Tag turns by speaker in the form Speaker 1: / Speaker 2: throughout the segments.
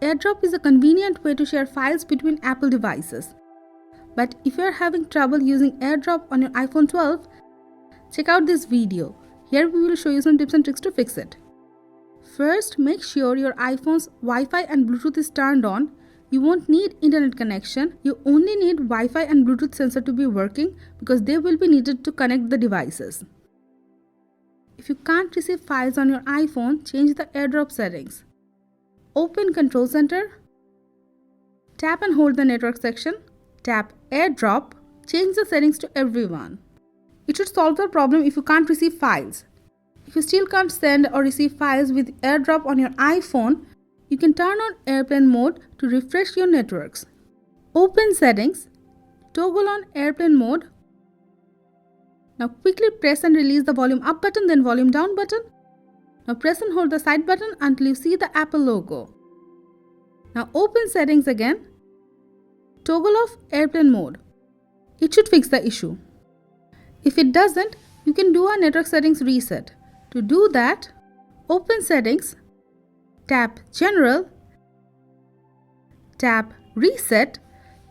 Speaker 1: AirDrop is a convenient way to share files between Apple devices. But if you are having trouble using AirDrop on your iPhone 12, check out this video. Here we will show you some tips and tricks to fix it. First, make sure your iPhone's Wi-Fi and Bluetooth is turned on. You won't need internet connection. You only need Wi-Fi and Bluetooth sensor to be working because they will be needed to connect the devices. If you can't receive files on your iPhone, change the AirDrop settings. Open Control Center. Tap and hold the network section. Tap AirDrop. Change the settings to everyone. It should solve the problem if you can't receive files. If you still can't send or receive files with AirDrop on your iPhone, you can turn on airplane mode to refresh your networks. Open Settings. Toggle on airplane mode. Now quickly press and release the volume up button, then volume down button. Now press and hold the side button until you see the Apple logo. Now open Settings again. Toggle off airplane mode. It should fix the issue. If it doesn't, you can do a network settings reset. To do that, open Settings, tap General, tap Reset,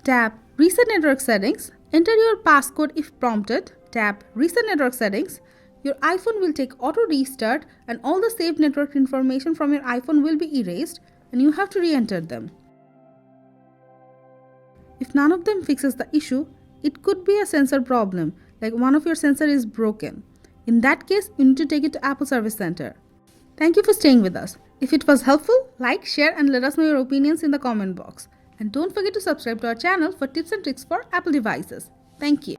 Speaker 1: tap Reset Network Settings, enter your passcode if prompted, tap Reset Network Settings. Your iPhone will take auto restart and all the saved network information from your iPhone will be erased and you have to re-enter them. If none of them fixes the issue, it could be a sensor problem, like one of your sensors is broken. In that case, you need to take it to Apple Service Center. Thank you for staying with us. If it was helpful, like, share and let us know your opinions in the comment box. And don't forget to subscribe to our channel for tips and tricks for Apple devices. Thank you.